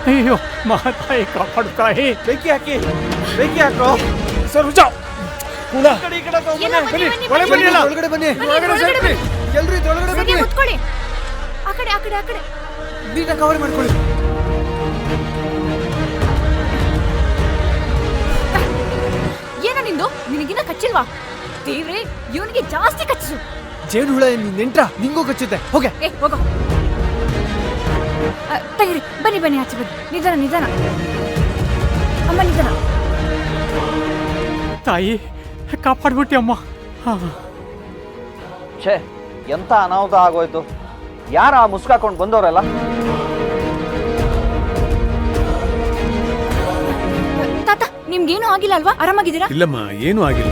ಅಯ್ಯೋ ಮಹಾತಾಯಿ ಕಾಪಾಡುತ್ತಾಯಿ. ಬೆಂಕಿ ಹಾಕಿ, ಬೆಂಕಿ ಹಾಕೋ ಸರ್. ಒಳಗಡೆ ಬನ್ನಿ, ಎಲ್ರು ಒಳಗಡೆ ಬನ್ನಿ. ಆ ಕಡೆ ಆ ಕಡೆ ಆ ಕಡೆ ನೀಟಾಗಿ ಕವರ್ ಮಾಡ್ಕೊಳ್ಳಿ. ಏನ ನಿಂದು? ನಿನಗಿನ್ನ ಕಚ್ಚಿಲ್ವಾ? ದೇವ್ರೆ, ಇವನಿಗೆ ಜಾಸ್ತಿ ಕಚ್ಚಿಸು. ಜೇನು ಹುಳ ನೆಂಟ್ರ ನಿಂಗೂ ಕಚ್ಚುತ್ತೆ. ಹೋಗೆ ಹೋಗೋ. ತೆಗಿರಿ, ಬನ್ನಿ ಬನ್ನಿ, ಆಚೆ ಬನ್ನಿ. ನಿಧಾನ ನಿಧಾನ ಅಮ್ಮ, ನಿಧಾನ. ತಾಯಿ ಕಾಪಾಡ್ಬಿಟ್ಟಿ ಅಮ್ಮ. ಛೇ, ಎಂತ ಅನಾಹುತ ಆಗೋಯ್ತು. ಯಾರ ಮುಸ್ಕಾಕೊಂಡು ಬಂದವರೆಲ್ಲ? ತಾತ, ನಿಮ್ಗೇನು ಆಗಿಲ್ಲ ಅಲ್ವಾ? ಆರಾಮಾಗಿದ್ದೀರಾ? ಇಲ್ಲಮ್ಮ, ಏನೂ ಆಗಿಲ್ಲ.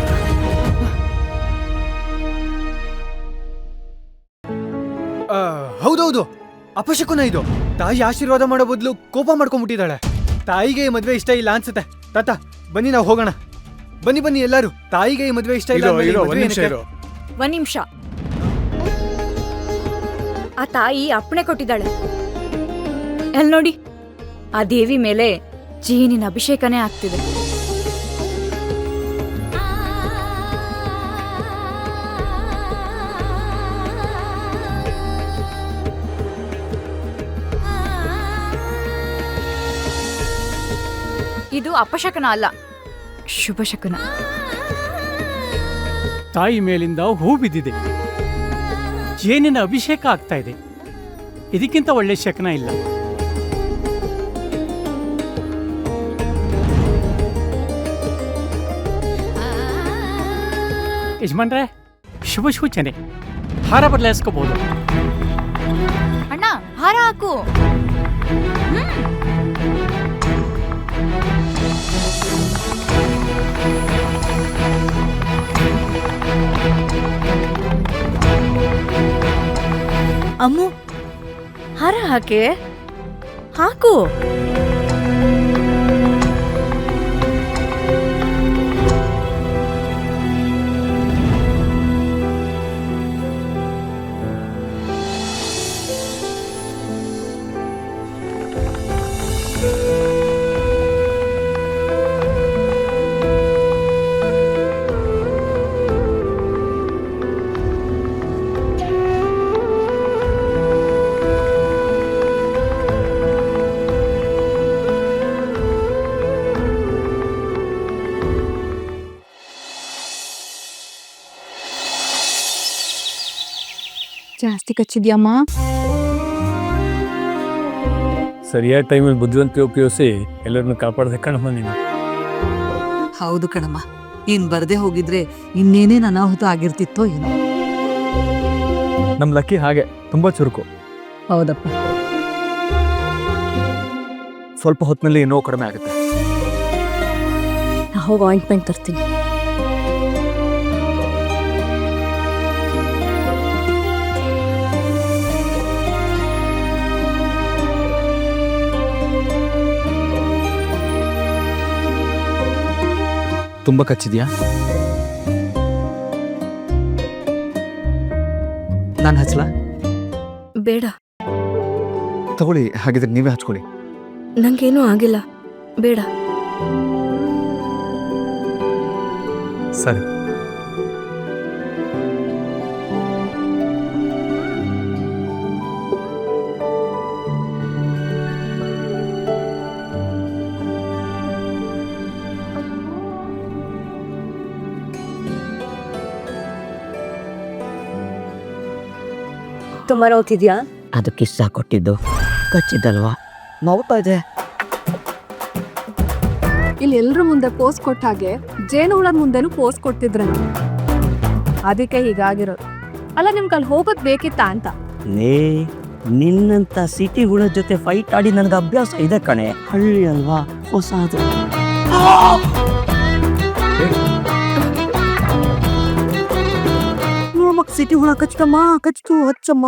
ಹೌದೌದು, ಅಪಶಕುನ ಇದು. ತಾಯಿ ಆಶೀರ್ವಾದ ಮಾಡೋ ಬದಲು ಕೋಪ ಮಾಡ್ಕೊಂಡ್ಬಿಟ್ಟಿದ್ದಾಳೆ. ತಾಯಿಗೆ ಈ ಮದ್ವೆ ಇಷ್ಟ ಇಲ್ಲ ಅನ್ಸುತ್ತೆ. ತಾತ ಬನ್ನಿ, ನಾವು ಹೋಗೋಣ. ಬನ್ನಿ ಬನ್ನಿ ಎಲ್ಲಾರು. ತಾಯಿಗೆ ಈ ಮದ್ವೆ ಇಷ್ಟ ಇಲ್ಲ. ಒಂದ್ ನಿಮಿಷ. ಆ ತಾಯಿ ಅಪ್ಪಣೆ ಕೊಟ್ಟಿದ್ದಾಳೆ. ಎಲ್ ನೋಡಿ, ಆ ದೇವಿ ಮೇಲೆ ಜೇನಿನ ಅಭಿಷೇಕನೇ ಆಗ್ತಿದೆ. ಇದು ಅಪಶಕನ ಅಲ್ಲ, ಶುಭ ಶಕುನ. ತಾಯಿ ಮೇಲಿಂದ ಹೂ ಬಿದ್ದಿದೆ, ಜೇನಿನ ಅಭಿಷೇಕ ಆಗ್ತಾ ಇದೆ. ಇದಕ್ಕಿಂತ ಒಳ್ಳೆ ಶಕನ ಇಲ್ಲ. ಯಜಮಾನ್ರೆ, ಶುಭ ಸೂಚನೆ. ಹಾರ ಬದಲಾಯಿಸ್ಕೋಬಹುದು. ಅಣ್ಣ, ಹಾರ ಹಾಕು. ಅಮ್ಮು, ಹಾರ ಹಾಕೆ. ಹಾಕು. ಜಾಸ್ತಿ ಕಚ್ಚಿದ್ಯಮ್ಮ. ಸರಿಯಾದ ಟೈಮಲ್ಲಿ ಬುದ್ಧಿವಂತಿಕೆ ಉಪಯೋಗಿಸಿ ಎಲ್ಲರನ್ನು ಕಾಪಾಡದೆ ಕಣಮ್ಮ ನೀನು. ಹೌದು ಕಣಮ್ಮ, ನೀನ್ ಬರ್ದೇ ಹೋಗಿದ್ರೆ ಇನ್ನೇನೇನು ಅನಾಹುತ ಆಗಿರ್ತಿತ್ತೋ ಏನೋ. ನಮ್ಮ ಲಕ್ಕಿ ಹಾಗೆ ತುಂಬಾ ಚುರುಕು. ಹೌದಪ್ಪ. ಸ್ವಲ್ಪ ಹೊತ್ತಿನಲ್ಲಿ ನೋವು ಕಡಿಮೆ ಆಗುತ್ತೆ. ಹೋಗಿ ಆಯಿಂಟ್ಮೆಂಟ್ ತರ್ತೀನಿ. ತುಂಬಾ ಕಚ್ಚಿದ್ಯಾ? ನಾನು ಹಚ್ಚಲಾ? ಬೇಡ. ತಗೊಳ್ಳಿ, ಹಾಗಿದ್ರೆ ನೀವೇ ಹಚ್ಕೊಳ್ಳಿ. ನಂಗೇನೂ ಆಗಿಲ್ಲ, ಬೇಡ. ಸರಿ. ತುಂಬ ನೋವ್ತಿದ್ಯಾ? ಅದು ಕಿಸ್ಸ ಕೊಟ್ಟಿದ್ದು ಕಚ್ಚಿದ್ದಲ್ವಾ, ನೋಡ್ತಾ ಇದೆ. ಇಲ್ಲಿ ಎಲ್ರ ಮುಂದೆ ಪೋಸ್ ಕೊಟ್ಟ ಹಾಗೆ ಜೇನುಹುಳದ ಮುಂದೆನೂ ಪೋಸ್ ಕೊಟ್ಟಿದ್ರಂತ. ಅದಕ್ಕೆ ಹೀಗಾಗಿರೋದು. ಅಲ್ಲ, ನಿಮ್ಗೆ ಅಲ್ಲಿ ಹೋಗೋದು ಬೇಕಿತ್ತಾ ಅಂತ? ನಿನ್ನಂತ ಸಿಟಿ ಹುಳ ಜೊತೆ ಫೈಟ್ ಆಡಿ ನನಗೆ ಅಭ್ಯಾಸ ಇದೆ ಕಣೆ. ಹಳ್ಳಿ ಅಲ್ವಾ, ಹೊಸದು. ಸಿಟಿ ಹುಳ ಕಚ್ತಮ್ಮ ಕಚ್ತು ಹಚ್ಚಮ್ಮ.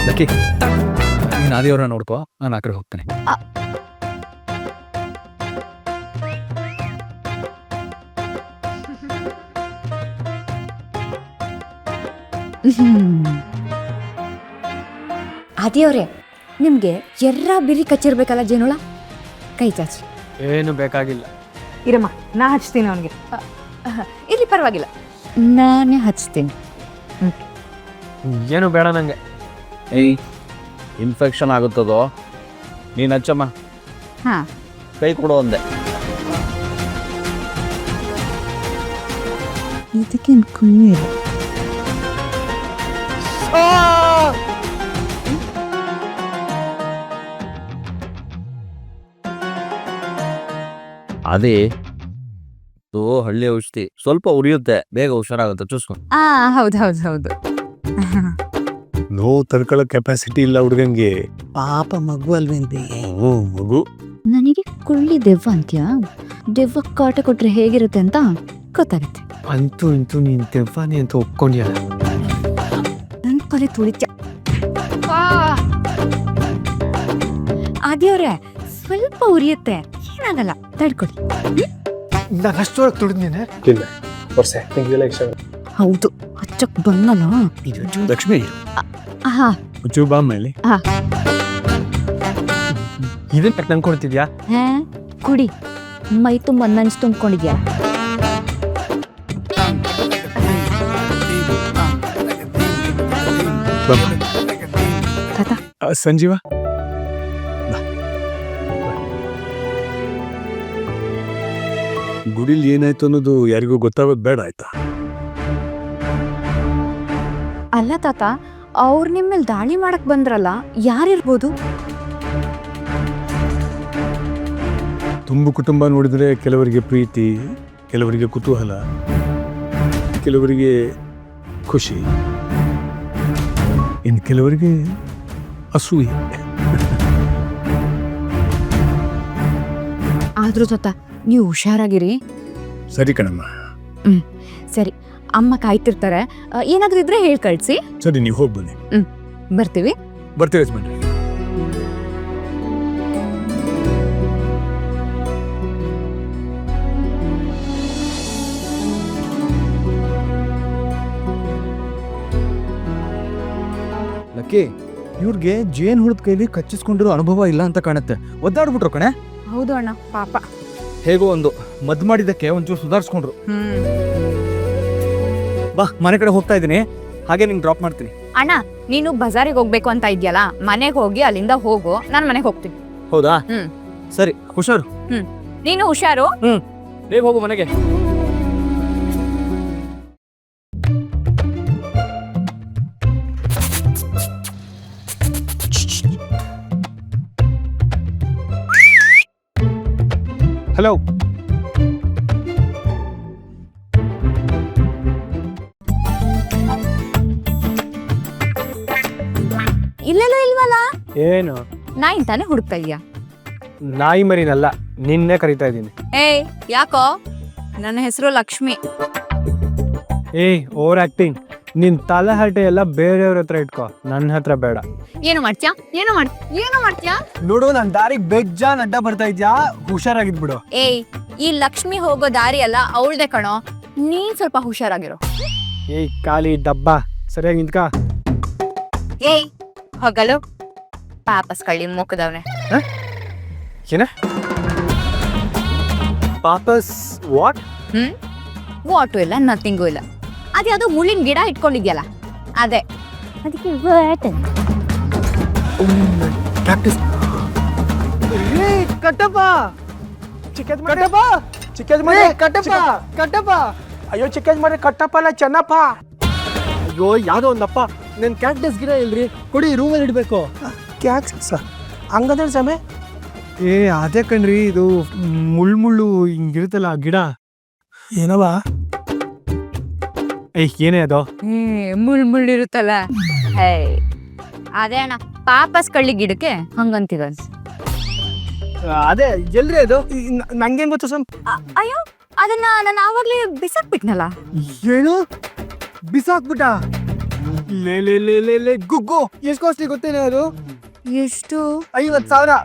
ಲಕ್ಕಿ ನೀನು ಆದಿಯವ್ರನ್ನ ನೋಡ್ಕೋ, ನಾನು ಆ ಕಡೆ ಹೋಗ್ತೇನೆ. ಆದಿಯವ್ರೆ, ನಿಮ್ಗೆ ಎರ್ರ ಬಿರಿ ಕಚ್ಚಿರ್ಬೇಕಲ್ಲ ಜೇನುಳ, ಕೈ ಚಾಚಿ. ಏನು ಬೇಕಾಗಿಲ್ಲ. ಇರಮ್ಮ, ನಾ ಹಚ್ತೀನಿ ಅವನಿಗೆ. ಇರ್ಲಿ ಪರವಾಗಿಲ್ಲ, ನಾನೇ ಹಚ್ತೀನಿ. ಏನು ಬೇಡ ನಂಗೆ. ಏಯ್, ಇನ್ಫೆಕ್ಷನ್ ಆಗುತ್ತದೋ, ನೀನು ಹಚ್ಚಮ್ಮ. ಹಾ, ಕೈ ಕೊಡು ಅಂದೆ. ಇದಕ್ಕೆ ಕಮ್ಮಿ ಇಲ್ಲ. ಅದೇ ಇದು ಹಳ್ಳಿ ಔಷಧಿ, ಸ್ವಲ್ಪ ಉರಿಯುತ್ತೆ, ಬೇಗ ಹುಷಾರಾಗುತ್ತೆ, ಚೂಸ್ಕೊಂಡು. ಹೌದು. ನೋವು ತಡ್ಕೊಳ್ಳೋ ಕೆಪಾಸಿಟಿ ಇಲ್ಲ ಹುಡುಗಂಗೆ. ಪಾಪ ಮಗು ಅಲ್ವೇನ್ರಿ? ಮಗು. ನನಗೆ ಕೊಳ್ಳಿ ದೆವ್ವ ಅಂತ್ಯಾ? ದೆವ್ವ ಕಾಟ ಕೊಟ್ರೆ ಹೇಗಿರುತ್ತೆ ಅಂತ ಗೊತ್ತಾಗುತ್ತೆ. ಅಂತೂ ಇಂತೂ ನೀನು ದೆವ್ವಾನಿ ಅಂತ ಒಪ್ಕೊಂಡ್ಯಾ? ನನ್ ತಲೆ ತುಳಿತ. ಆದಿಯವ್ರೆ, ಸ್ವಲ್ಪ ಉರಿಯುತ್ತೆ, ಏನಾಗಲ್ಲ, ತಡ್ಕೊಳ್ಳಿ. ನಾನು ಅಷ್ಟೊಳಗೆ ತುಳಿದ್ನೇನೆ. ಹೌದು, ಹಚ್ಚಕ್ ಬಂದಲ್ಲ. ಲಕ್ಷ್ಮಿ ಹಾ, ಹುಚ್ಚು ಬಾ ಮೇಲೆ. ಇದನ್ನ ನಂಗೆ ಕೊಡ್ತಿದ್ಯಾ? ಹಾ, ಕುಡಿ, ಮೈ ತುಂಬ ನನ್ಸ್ ತುಂಬ್ಕೊಂಡಿದ್ಯಾ? ಸಂಜೀವ ಗುಡಿಲಿ ಏನಾಯ್ತು ಅನ್ನೋದು ಯಾರಿಗೂ ಗೊತ್ತಾಗೋದು ಬೇಡ, ಆಯ್ತಾ? ಅಲ್ಲ ತಾತ, ಅವ್ರು ನಿಮ್ಮೇಲೆ ದಾಳಿ ಮಾಡಕ್ ಬಂದ್ರಲ್ಲ, ಯಾರಿರ್ಬೋದು? ತುಂಬು ಕುಟುಂಬ ನೋಡಿದ್ರೆ ಕೆಲವರಿಗೆ ಪ್ರೀತಿ, ಕೆಲವರಿಗೆ ಕುತೂಹಲ, ಕೆಲವರಿಗೆ ಖುಷಿ, ಇನ್ನು ಕೆಲವರಿಗೆ ಅಸೂಯೆ. ಆದ್ರೂ ತಾತ, ನೀವು ಹುಷಾರಾಗಿರಿ. ಸರಿ ಕಣಮ್ಮ. ಸರಿ, ಅಮ್ಮ ಕಾಯ್ತಿರ್ತಾರೆ, ಏನಾದ್ರೂ ಇದ್ರೆ ಹೇಳಿ ಕಳ್ಸಿ. ಸರಿ, ನೀವು ಹೋಗಿ ಬನ್ನಿ. ಬರ್ತೀವಿ. ಬರ್ತೀವಿ ಯಜಮಾನ್ರೆ. ಲಕ್ಕಿ, ಇವ್ರಿಗೆ ಜೇನ್ ಹುಳದ ಕೈಲಿ ಕಚ್ಚಿಸ್ಕೊಂಡಿರೋ ಅನುಭವ ಇಲ್ಲ ಅಂತ ಕಾಣುತ್ತೆ. ಒದ್ದಾಡ್ಬಿಟ್ರು ಕಣೆ. ಹೌದು ಅಣ್ಣ, ಪಾಪ. ಹೇಗೋ ಒಂದು ಮದ್ದು ಮಾಡಿದ್ದಕ್ಕೆ ಒಂಚೂರು ಸುಧಾರಿಸ್ಕೊಂಡ್ರು. ಬಾ, ಮನೆ ಕಡೆ ಹೋಗ್ತಾ ಇದ್ದೀನಿ, ಹಾಗೆ ನಿಂಗೆ ಡ್ರಾಪ್ ಮಾಡ್ತೀನಿ. ಅಣ್ಣ, ನೀನು ಬಜಾರಿಗೆ ಹೋಗ್ಬೇಕು ಅಂತ ಇದೆಯಲ್ಲ, ಮನೆಗೆ ಹೋಗಿ ಅಲ್ಲಿಂದ ಹೋಗು, ನಾನು ಮನೆಗೆ ಹೋಗ್ತೀನಿ. ಹೌದಾ? ಹ್ಮ್. ಸರಿ, ಹುಷಾರು. ನೀನು ಹುಷಾರು. ಬೇಗ ಹೋಗು ಮನೆಗೆ. ಹಲೋ. ಇಲ್ಲೆಲ್ಲ ಇಲ್ವಲ್ಲ? ಏನು? ನಾಯಿ ತಾನೇ ಹುಡುಕ್ತಾ ಇದೀಯಾ? ನಾಯಿ ಮರಿನಲ್ಲ, ನಿನ್ನೆ ಕರಿತಾ ಇದ್ದೀನಿ. ಏಯ್, ಯಾಕೋ? ನನ್ನ ಹೆಸರು ಲಕ್ಷ್ಮಿ. ಏಯ್, ಓವರ್ ಆಕ್ಟಿಂಗ್. ನಿನ್ ತಲೆ ಹರಟೆ ಎಲ್ಲ ಬೇರೆಯವ್ರ ಹತ್ರ ಇಟ್ಕೋ, ನನ್ನ ಹತ್ರ ಬೇಡ. ಏನು ಮಾಡ್ತೀಯಾ? ನೋಡು, ನನ್ ದಾರಿಗೆ ಬೆಜ್ಜಾನ್ ಅಡ್ಡ ಬರ್ತಾ ಇದ್ಯಾ, ಹುಷಾರಾಗಿದ್ಬಿಡು. ಏಯ್, ಈ ಲಕ್ಷ್ಮಿ ಹೋಗೋ ದಾರಿ ಅಲ್ಲ ಅವಳ್ದೆ ಕಣೋ, ನೀನ್ ಸ್ವಲ್ಪ ಹುಷಾರಾಗಿರೋ. ಏಯ್ ಖಾಲಿ ಡಬ್ಬ, ಸರಿಯಾಗಿ ನಿಂತ್ಕ. ಏಯ್, ಹೋಗಲು ಪಾಪಸ್ ಕಳ್ಳಿ ಮುಖದವ್ನೆ. ಏನ? ಪಾಪಸ್ ವಾಟ್? ವಾಟು ಇಲ್ಲ, ನಥಿಂಗು ಇಲ್ಲ. ಅದ್ಯಾವುದೋ ಮುಳ್ಳಿನ ಗಿಡ ಇಟ್ಕೊಂಡಿದ್ಯಲ್ಲ, ಅದೇ ಅದಕ್ಕೆ ಕಟ್ಟಪ್ಪ, ಅಯ್ಯೋ ಚಿಕ್ಕದ್ ಮಾಡಿ ಕಟ್ಟಪ್ಪ ಅಲ್ಲ ಚೆನ್ನಪ್ಪ. ಅಯ್ಯೋ ಯಾವ್ದೋ ಒಂದಪ್ಪ, ನನ್ ಕ್ಯಾಕ್ಟಸ್ ಗಿಡ ಇಲ್ರಿ, ಕೊಡಿ, ರೂಮಲ್ಲಿ ಇಡ್ಬೇಕು. ಕ್ಯಾಕ್ಟಸ್ ಹಂಗಂದ್ರೆ ಸಮಯ? ಏ ಅದೇ ಕಣ್ರಿ, ಇದು ಮುಳ್ಳು ಹಿಂಗಿರುತ್ತಲ್ಲ ಗಿಡ. ಏನವ? ಏನೇ ಅದು? ಮುಳ್ಳಿರುತ್ತಲ್ಲ, ಅದೇ ಅಣ್ಣ, ಪಾಪಸ್ ಕಳ್ಳಿ ಗಿಡಕ್ಕೆ ಹಂಗಂತಿದ. ಅದೇ ಎಲ್ರಿ ಅದು ನಂಗೇನ್ ಗೊತ್ತು ಸಮ್ ಅಯ್ಯೋ ಅದನ್ನ ನಾನು ಆವಾಗ್ಲೇ ಬಿಸಾಕ್ಬಿಟ್ನಲ್ಲ. ಏನು ಬಿಸಾಕ್ಬಿಟ್ಟ? ಲೇ ಲೇ ಲೇ ಲೇ ಲೇ ಗುಗ್ಗು, ಎಷ್ಟು ಕಾಸ್ಟ್ಲಿ ಗೊತ್ತೇನೆ ಅದು? ಎಷ್ಟು? 50,000.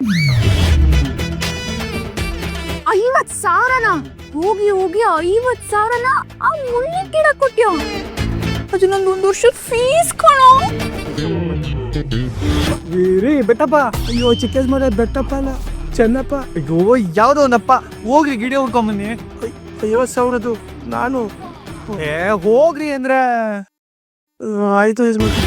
50,000ನಾ? ಹೋಗಿ ಹೋಗಿ 50,000ನ ಆ ಮುಳ್ಳಿ ಗಿಡ ಕೊಟ್ಯೋ? ಅದು ನಂದು 1 ವರ್ಷದ ಫೀಸ್ ಕಣೋ. ರೀ ಬೆಟ್ಟಪ್ಪ, ಅಯ್ಯೋ ಚಿಕ್ಕೇಶ್ಮರ ಬೆಟ್ಟಪ್ಪ ಅಲ್ಲ ಚೆನ್ನಪ್ಪ. ಅಯ್ಯೋ ಯಾವ್ದೋ ಒಂದಪ್ಪ, ಹೋಗ್ರಿ ಗಿಡ ಹುಡ್ಕೊಂಬನ್ನಿ. 50,000 ನಾನು ಹೋಗ್ರಿ ಅಂದ್ರೆ ಆಯ್ತು ಯಜಮಾನ್.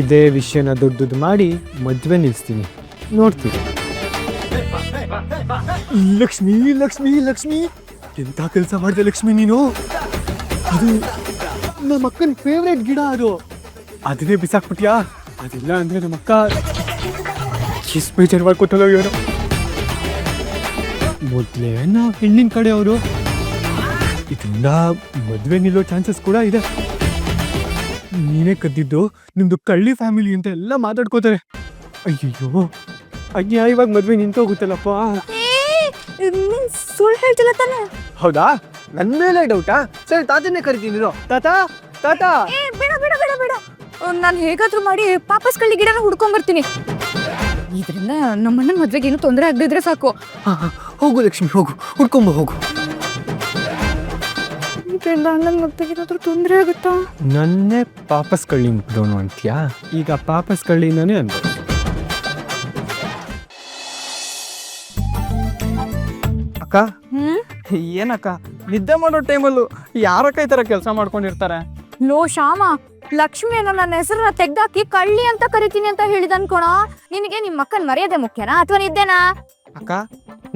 ಇದೇ ವಿಷಯನ ದೊಡ್ಡದು ಮಾಡಿ ಮದ್ವೆ ನಿಲ್ಸ್ತೀನಿ, ನೋಡ್ತೀನಿ. ಲಕ್ಷ್ಮಿ ಲಕ್ಷ್ಮಿ ಲಕ್ಷ್ಮಿ, ಎಂತ ಕೆಲಸ ಮಾಡಿದೆ ಲಕ್ಷ್ಮಿ ನೀನು. ಅದು ನಮ್ಮ ಅಕ್ಕನ ಫೇವ್ರೇಟ್ ಗಿಡ, ಅದು ಅದನ್ನೇ ಬಿಸಾಕ್ಬಿಟ್ಯಾ? ಅದಿಲ್ಲ ಅಂದ್ರೆ ನಮ್ಮ ಅಕ್ಕ ಕಿಸ್ ಬೇಜಾರು ಮಾಡ್ಕೊತಲ್ಲ ಇವನು. ಮೊದಲೇ ನಾವು ಹೆಣ್ಣಿನ ಕಡೆ ಅವರು, ಇದರಿಂದ ಮದುವೆ ನಿಲ್ಲೋ ಚಾನ್ಸಸ್ ಕೂಡ ಇದೆ. ನೀನೇ ಕದ್ದಿದ್ದು, ನಿಮ್ದು ಕಳ್ಳಿ ಫ್ಯಾಮಿಲಿ ಅಂತ ಎಲ್ಲ ಮಾತಾಡ್ಕೋತಾರೆ. ಅಯ್ಯಯ್ಯೋ ಅಯ್ಯ, ಇವಾಗ ಮದ್ವೆ ನಿಂತೋಗುತ್ತಲ್ಲಪ್ಪ. ಸುಳ್ಳು ಹೇಳ್ತಿಲ್ಲ ತಾನೆ? ಹೌದಾ? ನನ್ನ ಮೇಲೆ ಡೌಟಾ? ಸರಿ ತಾತನ್ನೇ ಕರಿತೀನಿ. ತಾತ ತಾತ. ಬೇಡ ಬೇಡ ಬೇಡ ಬೇಡ, ನಾನು ಹೇಗಾದ್ರೂ ಮಾಡಿ ಪಾಪಸ್ ಕಳ್ಳಿ ಗಿಡನ ಹುಡ್ಕೊಂಡ್ ಬರ್ತೀನಿ. ಇದರಿಂದ ನಮ್ಮಣ್ಣನ ಮದ್ವೆಗೆ ಏನು ತೊಂದರೆ ಆಗದಿದ್ರೆ ಸಾಕು. ಹೋಗು ಲಕ್ಷ್ಮಿ, ಹೋಗು ಹುಡ್ಕೊಂಬ ಹೋಗು. ಇದರಿಂದ ಅಣ್ಣನ ಮದ್ವೆಗೆ ಏನಾದ್ರೂ ತೊಂದರೆ ಆಗುತ್ತಾ? ನನ್ನೇ ಪಾಪಸ್ ಕಳ್ಳಿ ಮುಗ್ದವನು ಅಂತೀಯಾ? ಈಗ ಪಾಪಸ್ ಕಳ್ಳಿನೇ ಅನ್ಬೋದು. ಅಕ್ಕ, ಏನಕ್ಕ ನಿದ್ದೆ ಮಾಡೋ ಟೈಮಲ್ಲೂ ಯಾರಕ್ಕ ಈ ತರ ಕೆಲಸ ಮಾಡ್ಕೊಂಡಿರ್ತಾರೆ? ಲೋ ಶ್ಯಾಮ, ಲಕ್ಷ್ಮಿಯನ್ನ ನನ್ನ ಹೆಸರನ್ನ ತೆಗ್ದಾಕಿ ಕಳ್ಳಿ ಅಂತ ಕರಿತೀನಿ ಅಂತ ಹೇಳಿದ ಅನ್ಕೋಣ. ನಿನಗೆ ನಿಮ್ಮ ಅಕ್ಕನ ಮರ್ಯಾದೆ ಮುಖ್ಯನಾ ಅಥವಾ ನಿದ್ದೆನಾ? ಅಕ್ಕ,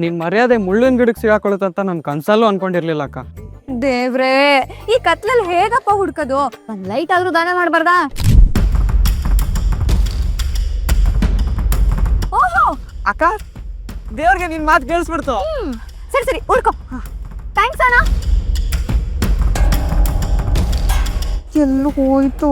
ನಿನ್ ಮರ್ಯಾದೆ ಮುಳ್ಳಿನ ಗಿಡಕ್ಕೆ ಸಿಗಾಕೊಳ್ಳುತ್ತಂತ ನನ್ ಕನ್ಸಲ್ಲೂ ಅನ್ಕೊಂಡಿರ್ಲಿಲ್ಲ ಅಕ್ಕ. ದೇವ್ರೇ, ಈ ಕತ್ಲಲ್ಲಿ ಹೇಗಪ್ಪ ಹುಡ್ಕೋದು? ಒಂದ್ ಲೈಟ್ ಆದ್ರೂ ದಾನ ಮಾಡ್ಬಾರ್ದಾ? ಓಹೋ ಅಕ್ಕ, ದೇವ್ರಿಗೆ ನಿನ್ ಮಾತು ಕೇಳಿಸ್ಬಿಡ್ತು. ಸರಿ ಸರಿ ಹುಡ್ಕೋ. ಥ್ಯಾಂಕ್ಸ್ ಅಣ್ಣ. ಎಲ್ಲೂ ಹೋಯ್ತು.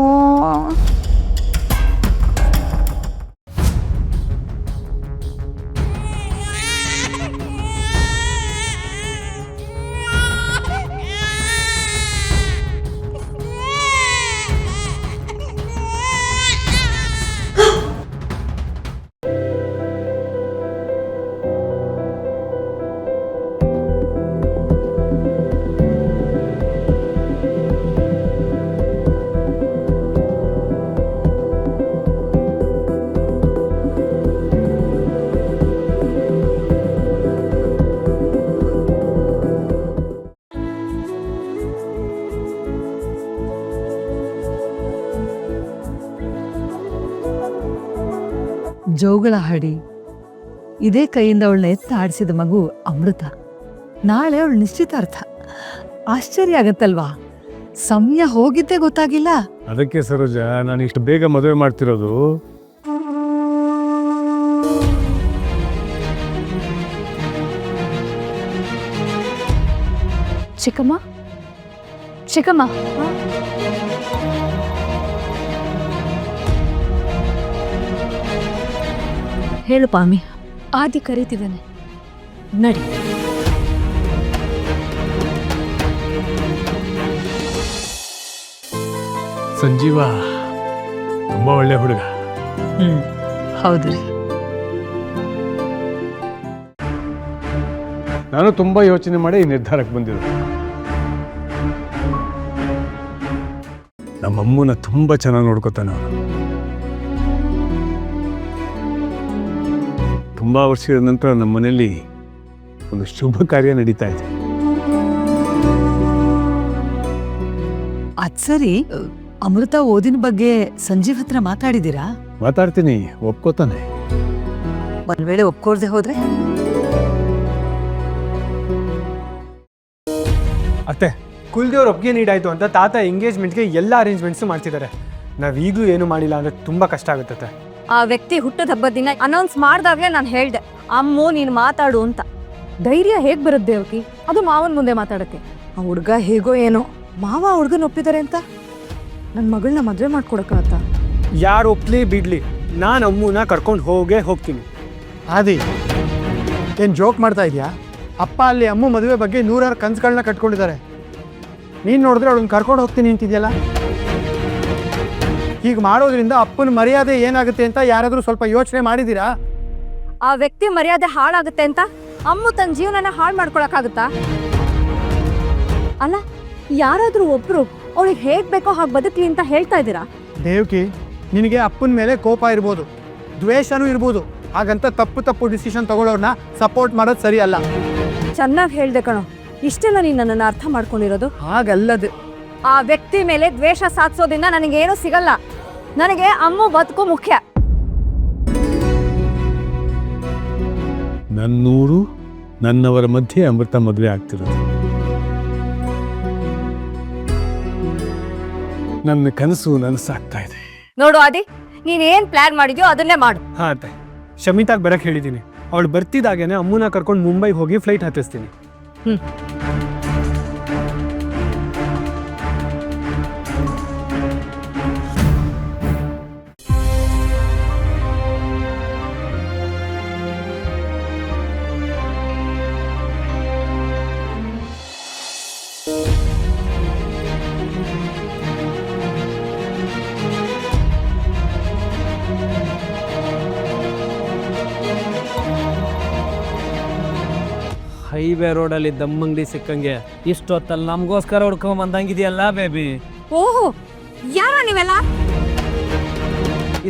ಜೋಗಳ ಹಾಡಿ ಇದೇ ಕೈಯಿಂದ ಅವಳನ್ನ ಎತ್ತ ಆಡಿಸಿದ ಮಗು ಅಮೃತ. ನಾಳೆ ಅವಳು ನಿಶ್ಚಿತಾರ್ಥ. ಆಶ್ಚರ್ಯ ಆಗತ್ತಲ್ವಾ? ಸಮಯ ಹೋಗಿದ್ದೇ ಗೊತ್ತಾಗಿಲ್ಲ. ಅದಕ್ಕೆ ಸರೋಜ, ನಾನು ಇಷ್ಟು ಬೇಗ ಮದುವೆ ಮಾಡ್ತಿರೋದು. ಚಿಕ್ಕಮ್ಮ, ಚಿಕ್ಕಮ್ಮ, ಹೇಳು ಪಾಮಿ. ಆದಿ ಕರೀತಿದ್ದಾನೆ, ನಡಿ. ಸಂಜೀವ ತುಂಬಾ ಒಳ್ಳೆ ಹುಡುಗ. ಹೌದು ರೀ. ನಾನು ತುಂಬಾ ಯೋಚನೆ ಮಾಡಿ ಈ ನಿರ್ಧಾರಕ್ಕೆ ಬಂದಿರೋದು. ನಮ್ಮಮ್ಮನ ತುಂಬಾ ಚೆನ್ನಾಗಿ ನೋಡ್ಕೊತಾನೆ ಅವನು. ತುಂಬಾ ವರ್ಷದ ನಂತರ ನಮ್ಮ ಮನೆಯಲ್ಲಿ ಒಂದು ಶುಭ ಕಾರ್ಯ ನಡೀತಾ ಇದೆ. ಅದ್ ಸರಿ, ಅಮೃತ ಓದಿನ ಬಗ್ಗೆ ಸಂಜೀವ್ ಹತ್ರ ಮಾತಾಡಿದ್ದೀರಾ? ಮಾತಾಡ್ತೀನಿ, ಒಪ್ಕೋತಾನೆ. ಒಂದ್ ವೇಳೆ ಒಪ್ಕೋರ್ದೆ ಹೋದ್ರೆ? ಅತ್ತೆ, ಕುಲ್ದೇವ್ರ ಒಪ್ಪಿಗೆ ನೀಡಾಯ್ತು ಅಂತ ತಾತ ಎಂಗೇಜ್ಮೆಂಟ್ಗೆ ಎಲ್ಲ ಅರೇಂಜ್ಮೆಂಟ್ಸು ಮಾಡ್ತಿದ್ದಾರೆ. ನಾವೀಗಲೂ ಏನು ಮಾಡಿಲ್ಲ ಅಂದರೆ ತುಂಬ ಕಷ್ಟ ಆಗುತ್ತೆ. ಆ ವ್ಯಕ್ತಿ ಹುಟ್ಟದ ಹಬ್ಬದ ದಿನ ಅನೌನ್ಸ್ ಮಾಡ್ದಾಗ್ಲೇ ನಾನು ಹೇಳ್ದೆ, ಅಮ್ಮು ನೀನು ಮಾತಾಡು ಅಂತ. ಧೈರ್ಯ ಹೇಗ್ ಬರುತ್ತೆ ಅವಕ್ಕೆ? ಅದು ಮಾವನ್ ಮುಂದೆ ಮಾತಾಡಕ್ಕೆ. ಆ ಹುಡ್ಗ ಹೇಗೋ ಏನೋ, ಮಾವ ಹುಡ್ಗನ ಒಪ್ಪಿದ್ದಾರೆ ಅಂತ ನನ್ನ ಮಗಳನ್ನ ಮದುವೆ ಮಾಡ್ಕೊಡಕ್ಕಾಗತ್ತಾ? ಯಾರು ಒಪ್ಲಿ ಬಿಡ್ಲಿ, ನಾನು ಅಮ್ಮನ ಕರ್ಕೊಂಡು ಹೋಗ್ತೀನಿ. ಆದಿ ಏನು ಜೋಕ್ ಮಾಡ್ತಾ ಇದೆಯಾ? ಅಪ್ಪ ಅಲ್ಲಿ ಅಮ್ಮ ಮದುವೆ ಬಗ್ಗೆ 100 ಕನಸುಗಳನ್ನ ಕಟ್ಕೊಂಡಿದ್ದಾರೆ. ನೀನು ನೋಡಿದ್ರೆ ಅವಳನ್ನ ಕರ್ಕೊಂಡು ಹೋಗ್ತೀನಿ ಅಂತಿದ್ಯಲ್ಲ. ಹೀಗೆ ಮಾಡೋದ್ರಿಂದ ಅಪ್ಪನ ಮರ್ಯಾದೆ ಏನಾಗುತ್ತೆ ಅಂತ ಯಾರಾದರೂ ಸ್ವಲ್ಪ ಯೋಚನೆ ಮಾಡಿದ್ದೀರಾ? ಆ ವ್ಯಕ್ತಿ ಮರ್ಯಾದೆ ಹಾಳಾಗುತ್ತೆ ಅಂತ ಅಮ್ಮ ತನ್ನ ಜೀವನನ ಹಾಳು ಮಾಡ್ಕೊಳಕ್ಕಾಗುತ್ತಾ? ಅಲ್ಲ, ಯಾರಾದ್ರೂ ಒಬ್ರು ಅವಳಿಗೆ ಹೇಗ್ ಬೇಕೋ ಹಾಗೆ ಬದುಕಲಿ ಅಂತ ಹೇಳ್ತಾ ಇದ್ದೀರಾ? ದೇವ್ಕಿ, ನಿನಗೆ ಅಪ್ಪನ ಮೇಲೆ ಕೋಪ ಇರ್ಬೋದು, ದ್ವೇಷನೂ ಇರ್ಬೋದು. ಹಾಗಂತ ತಪ್ಪು ಡಿಸಿಷನ್ ತಗೊಳ್ಳೋರ್ನ ಸಪೋರ್ಟ್ ಮಾಡೋದು ಸರಿ ಅಲ್ಲ. ಚೆನ್ನಾಗಿ ಹೇಳ್ದೆ ಕಣೋ. ಇಷ್ಟೆಲ್ಲ ನೀನು ನನ್ನನ್ನು ಅರ್ಥ ಮಾಡ್ಕೊಂಡಿರೋದು? ಹಾಗಲ್ಲದೆ ಆ ವ್ಯಕ್ತಿ ಮೇಲೆ ದ್ವೇಷ ಸಾಧಿಸೋದ್ರಿಂದ ನನಗೇನು ಸಿಗಲ್ಲ. ನನಗೆ ಅಮ್ಮ ಬದುಕು ಮುಖ್ಯ. ನನ್ನೂರು ನನ್ನವರ ಮಧ್ಯೆ ಅಮೃತ ಮದುವೆ ಆಗ್ತಿರೋದು. ನನ್ನ ಕನಸು ನನಸಾಗ್ತಾ ಇದೆ. ನೋಡು ಆದಿ, ನೀನೇನ್ ಪ್ಲಾನ್ ಮಾಡಿದ್ಯೋ ಅದನ್ನೇ ಮಾಡು. ಹಾಂ ಅತ್ತೆ, ಶಮಿತಾಗ್ ಬರಕ್ಕೆ ಹೇಳಿದ್ದೀನಿ. ಅವಳು ಬರ್ತಿದ್ದಾಗೇನೆ ಅಮ್ಮನ ಕರ್ಕೊಂಡು ಮುಂಬೈ ಹೋಗಿ ಫ್ಲೈಟ್ ಹತ್ತಿಸ್ತೀನಿ. ಹೈವೇ ರೋಡಲ್ಲಿ ದಮ್ಮಂಗಡಿ ಸಿಕ್ಕಂಗೆ ಇಷ್ಟೊತ್ತಲ್ಲಿ ನಮಗೋಸ್ಕರ ಹುಡ್ಕೊಂಡ್ ಬಂದಂಗಿದೆಯಲ್ಲ ಬೇಬಿ. ಓಹೋ, ಯಾರ ನೀವೆಲ್ಲ?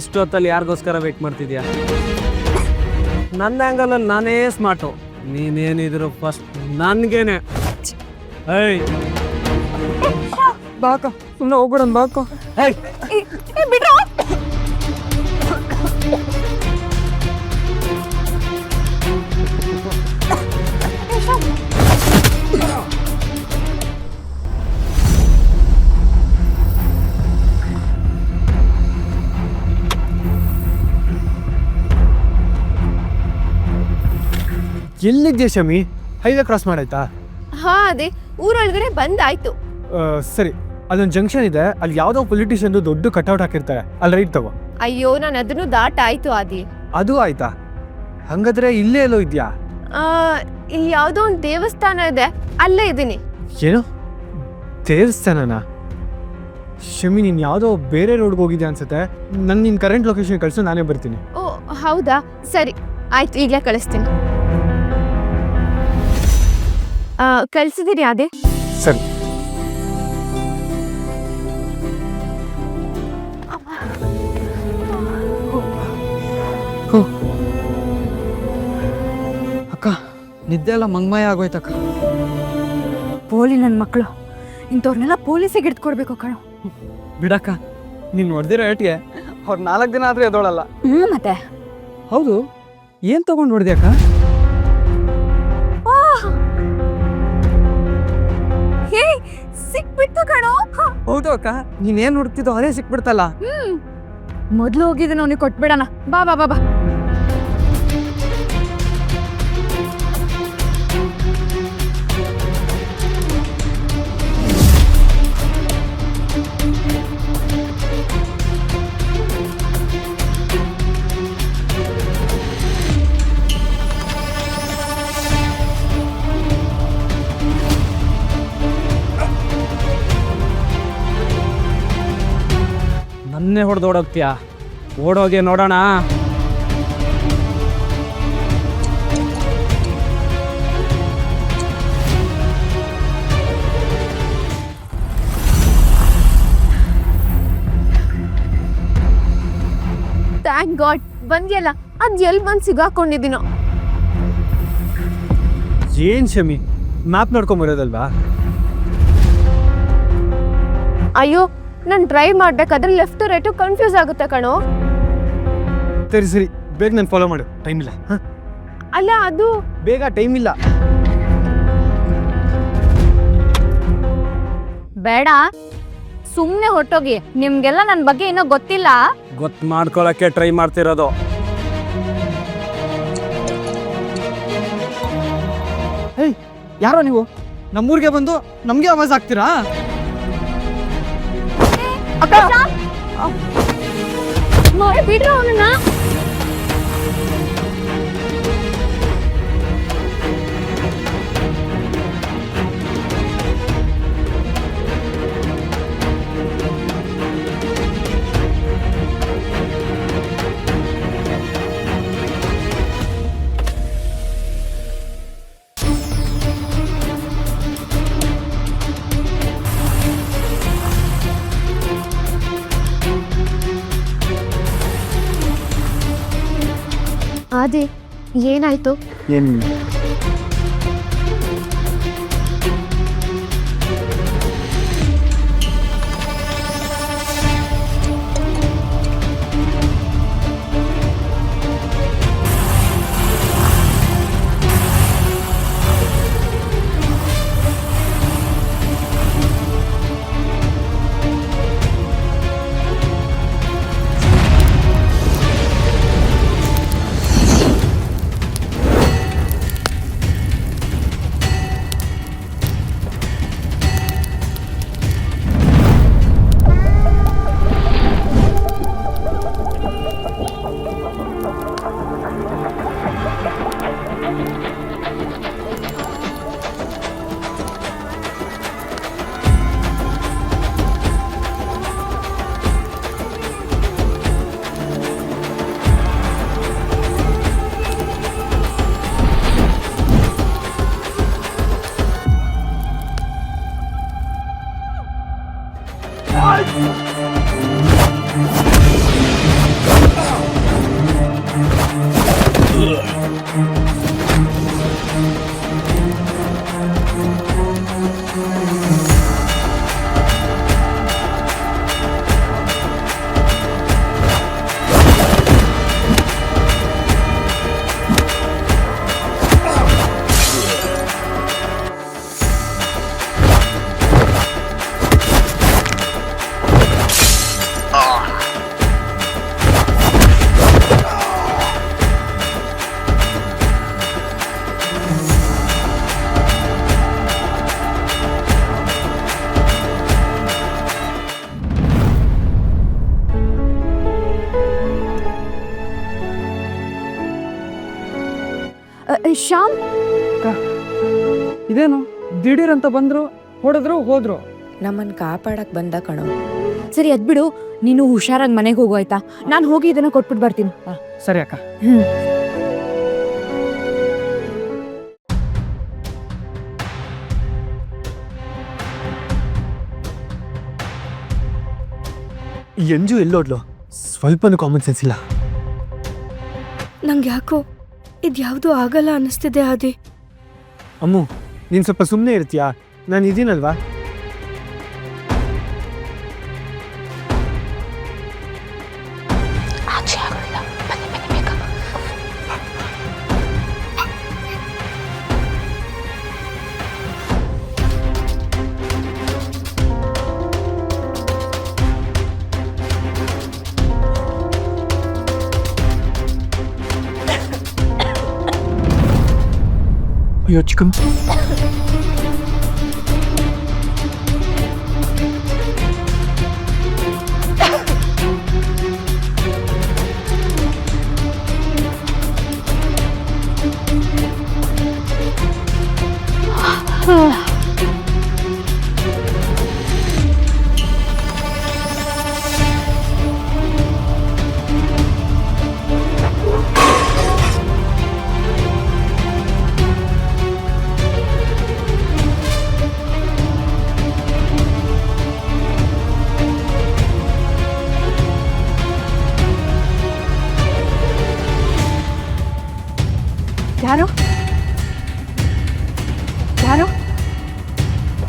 ಇಷ್ಟೊತ್ತಲ್ಲಿ ಯಾರಿಗೋಸ್ಕರ ವೇಟ್ ಮಾಡ್ತಿದ್ಯಾ? ನನ್ನ ಆ್ಯಂಗಲಲ್ಲಿ ನಾನೇ ಸ್ಮಾರ್ಟು, ನೀನೇನಿದ್ರು ಫಸ್ಟ್ ನನ್ಗೇನೆ. ಏಯ್ ಬಾಕ, ಸುಮ್ಮನೆ ಹೋಗ್ಬಿಡ ಬಾಕ. ಬಿಡ್ರೋ. ಎಲ್ಲಿದ್ಯಾ ಶಮಿ? Highway cross ಮಾಡಾಯ್ತಾ? ಹಾ ಅದೇ ಊರೊಳಗಡೆ ಬಂದಾಯ್ತು. ಸರಿ, ಅಲ್ಲೊಂದು ಜಂಕ್ಷನ್ ಇದೆ, ಅಲ್ಲಿ ಯಾವುದೋ ಪೊಲಿಟಿಷಿಯನ್ದು ದೊಡ್ಡ ಕಟ್ಔಟ್ ಹಾಕಿರ್ತಾರೆ, ಅಲ್ಲಿ ರೈಟ್ ತಗೋ. ಅಯ್ಯೋ, ನಾನು ಅದನ್ನು ದಾಟಾಯ್ತು ಆದಿ. ಅದು ಆಯ್ತಾ? ಹಂಗಾದ್ರೆ ಇಲ್ಲೇ ಎಲ್ಲೋ ಇದೆಯಾ? ಇಲ್ಲಿ ಯಾವುದೋ ಒಂದು ದೇವಸ್ಥಾನ ಇದೆ, ಅಲ್ಲೇ ಇದ್ದೀನಿ. ಏನು ದೇವಸ್ಥಾನನಾ? ಶಮಿ, ನೀನು ಯಾವುದೋ ಬೇರೆ ರೋಡ್ಗೆ ಹೋಗಿದ್ಯಾ ಅನ್ಸುತ್ತೆ. ನಾನು ನಿನ್ನ ಕರೆಂಟ್ ಲೊಕೇಶನ್ ಕಳಿಸು, ನಾನೇ ಬರ್ತೀನಿ. ಓ ಹೌದಾ, ಸರಿ ಆಯ್ತು, ಈಗಲೇ ಕಳಿಸ್ತೀನಿ. ಕಳಿಸಿದ್ದೀರಿ ಅದೇ? ಸರಿ. ಅಕ್ಕ, ನಿದ್ದೆ ಎಲ್ಲ ಮಂಗ್ಮಯ ಆಗೋಯ್ತಕ್ಕ. ಪೋಲಿ ನನ್ನ ಮಕ್ಕಳು, ಇಂಥವ್ರನ್ನೆಲ್ಲ ಪೊಲೀಸಿಗೆ ಹಿಡ್ಕೊಡ್ಬೇಕು ಕಣೋ. ಬಿಡಕ್ಕ, ನೀನು ಹೊಡೆದಿರೋ ಏಟಿಗೆ ಅವ್ರು 4 ದಿನ ಆದರೂ ಎದೋಳಲ್ಲ. ಮತ್ತೆ ಹೌದು, ಏನು ತಗೊಂಡು ಹೊಡೆದ್ಯಾಕ? ಹೇ, ಸಿಕ್ಬಿಟ್ಟು ಕಣೋ. ಹೌದು ಅಕ್ಕ, ನೀನೇನು ಹುಡುಕ್ತಿದ್ದೋ ಅದೇ ಸಿಕ್ಬಿಡ್ತಲ್ಲ. ಮೊದ್ಲು ಹೋಗಿದ್ದೀನಿ, ಅವನಿಗೆ ಕೊಟ್ಬಿಡಣ. ಬಾ ಬಾ ಬಾ ಬಾ. ನನ್ನೇ ಹೊಡೆದು ಓಡೋಗ್ತೀಯಾ? ಓಡೋಗಿ ನೋಡೋಣ. ಥ್ಯಾಂಕ್ ಗಾಡ್ ಬಂದ್ಯಲ್ಲ. ಅದ್ ಎಲ್ಲಿ ಬಂದು ಸಿಗಾಕೊಂಡಿದ್ದೀನೋ. ಏನು ಶಮಿ, ಮ್ಯಾಪ್ ನೋಡ್ಕೊಂಬರೋದಲ್ವಾ? ಅಯ್ಯೋ, ನಾನು ಡ್ರೈವ್ ಮಾಡ್ಬೇಕಾದ್ರೆ ಲೆಫ್ಟ್ ರೈಟು ಕನ್ಫ್ಯೂಸ್ ಆಗುತ್ತೆ ಕಣೋ. ಸರಿ, ಬೇಗ ನಾನು ಫಾಲೋ ಮಾಡು, ಟೈಮ್ ಇಲ್ಲ. ಹಾಂ, ಅಲ್ಲ ಅದು ಬೇಗ, ಟೈಮ್ ಇಲ್ಲ. ಬೇಡ, ಸುಮ್ಮನೆ ಹೊಟ್ಟೋಗಿ. ನಿಮ್ಗೆಲ್ಲ ನನ್ನ ಬಗ್ಗೆ ಇನ್ನೂ ಗೊತ್ತಿಲ್ಲ. ಗೊತ್ತು ಮಾಡ್ಕೊಳಕ್ಕೆ ಟ್ರೈ ಮಾಡ್ತಿರೋದು. ಏಯ್, ಯಾರೋ ನೀವು ನಮ್ಮೂರಿಗೆ ಬಂದು ನಮಗೆ ಆವಾಜ್ ಆಗ್ತೀರಾ? ಅಕ್ಕ ಬಿಡ್ರ ಅವನನ್ನ. ಅದೇ ಏನಾಯ್ತು? ಏನು ಶ್ಯಾಮ್, ಇದೇನು ದಿಢೀರ್ ಅಂತ ಬಂದ್ರು, ಹೊಡೆದ್ರು, ಹೋದ್ರು. ನಮ್ಮನ್ ಕಾಪಾಡಕ್ ಬಂದ ಕಣೋ. ಸರಿ ಅದ್ಬಿಡು, ನೀನು ಹುಷಾರಾಗಿ ಮನೆಗೆ ಹೋಗು ಆಯ್ತಾ? ನಾನು ಹೋಗಿ ಇದನ್ನ ಕೊಟ್ಬಿಟ್ಟು ಬರ್ತೀನಿ. ಸರಿ ಅಕ್ಕ. ಎಂಜು ಎಲ್ಲೋಡ್ಲು, ಸ್ವಲ್ಪನೂ ಕಾಮನ್ ಸೆನ್ಸ್ ಇಲ್ಲ. ನಂಗೆ ಯಾಕೋ ಇದ್ಯಾವುದೂ ಆಗಲ್ಲ ಅನ್ನಿಸ್ತಿದೆ ಆದಿ. ಅಮ್ಮು, ನೀನು ಸ್ವಲ್ಪ ಸುಮ್ಮನೆ ಇರ್ತೀಯಾ? ನಾನು ಇದೀನಲ್ವಾ? ಅಯ್ಯೋ ಚಿಕ್ಕಮ್ಮ, ಯಾರು ಯಾರು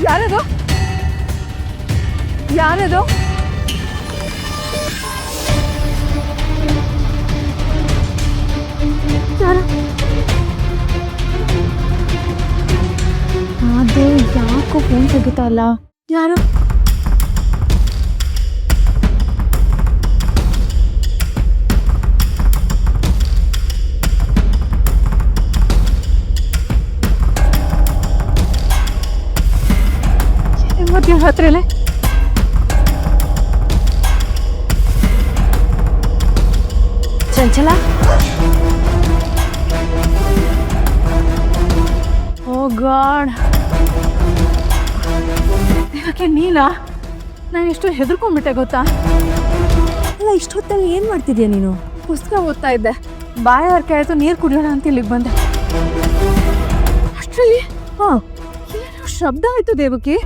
ಯಾರದು ಯಾರದು? ಅದೇ ಯಾಕೋ ಫೋನ್ ತೆಗಿತಾ ಇಲ್ಲ. ಯಾರು? ಮಧ್ಯಾಹ್ನ ರಾತ್ರಿಯಲ್ಲೇ ಚಂಚಲ ಓ ಗಾಡ್ ದೇವಕ್ಕೆ ನೀನಾ ನಾನು ಎಷ್ಟು ಹೆದರ್ಕೊಂಡ್ಬಿಟ್ಟೆ ಗೊತ್ತಾ ಅಲ್ಲ ಇಷ್ಟೊತ್ತಲ್ಲಿ ಏನು ಮಾಡ್ತಿದ್ಯಾ ನೀನು? ಪುಸ್ತಕ ಓದ್ತಾ ಇದ್ದೆ ಬಾಯ ಹರಕೆ ಆಯ್ತು ನೀರು ಕುಡಿಯೋಣ ಅಂತ ಇಲ್ಲಿಗೆ ಬಂದೆ ಅಷ್ಟ್ರಲ್ಲಿ ಏನೋ ಶಬ್ದ ಆಯ್ತು ದೇವಕಿ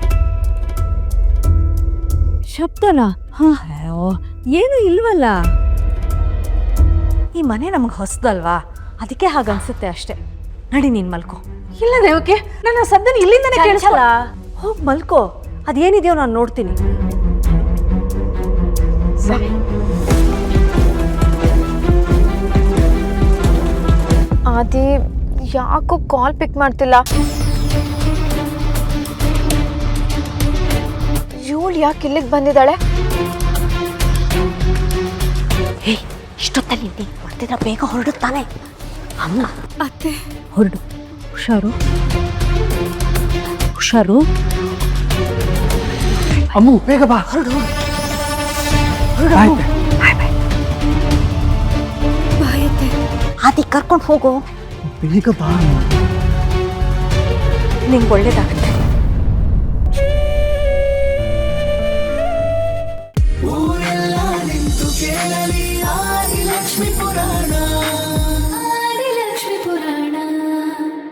ಶಬ್ದನಾ? ಏನು ಇಲ್ವಲ್ಲ. ಈ ಮನೆ ನಮಗೆ ಹೊಸದಲ್ವಾ, ಅದಕ್ಕೆ ಹಾಗನ್ಸುತ್ತೆ ಅಷ್ಟೇ. ನಡಿ ನೀನು ಮಲ್ಕೋ. ಇಲ್ಲ ದೇವಕಿ ನನ್ನ ಸದ್ದನ ಇಲ್ಲಿಂದನೇ ಕೇಳಿಸಲ್ಲ. ಹೋಗಿ ಮಲ್ಕೋ, ಅದೇನಿದೆಯೋ ನಾನು ನೋಡ್ತೀನಿ. ಸರಿ. ಆದಿ ಯಾಕೋ ಕಾಲ್ ಪಿಕ್ ಮಾಡ್ತಿಲ್ಲ. ಇವಳು ಯಾಕೆ ಇಲ್ಲಿಗೆ ಬಂದಿದ್ದಾಳೆ? ಹೇ, ಇಷ್ಟೊತ್ತಲ್ಲಿ ಬರ್ತಿದ್ರ ಬೇಗ ಹೊರಡುತ್ತಾನೆ. ಅಮ್ಮ ಅತ್ತೆ ಹೊರಡು. ಹುಷಾರು ಹುಷಾರು. ಅಮ್ಮು ಬೇಗ ಬಾ. ಹೊರಡು ಬಾಯತ್ತೆ ಆದಿ ಕರ್ಕೊಂಡು ಹೋಗು. ಬೇಗ ಬಾ. ನಿಂಗೆ ಒಳ್ಳೇದಾಗುತ್ತೆ.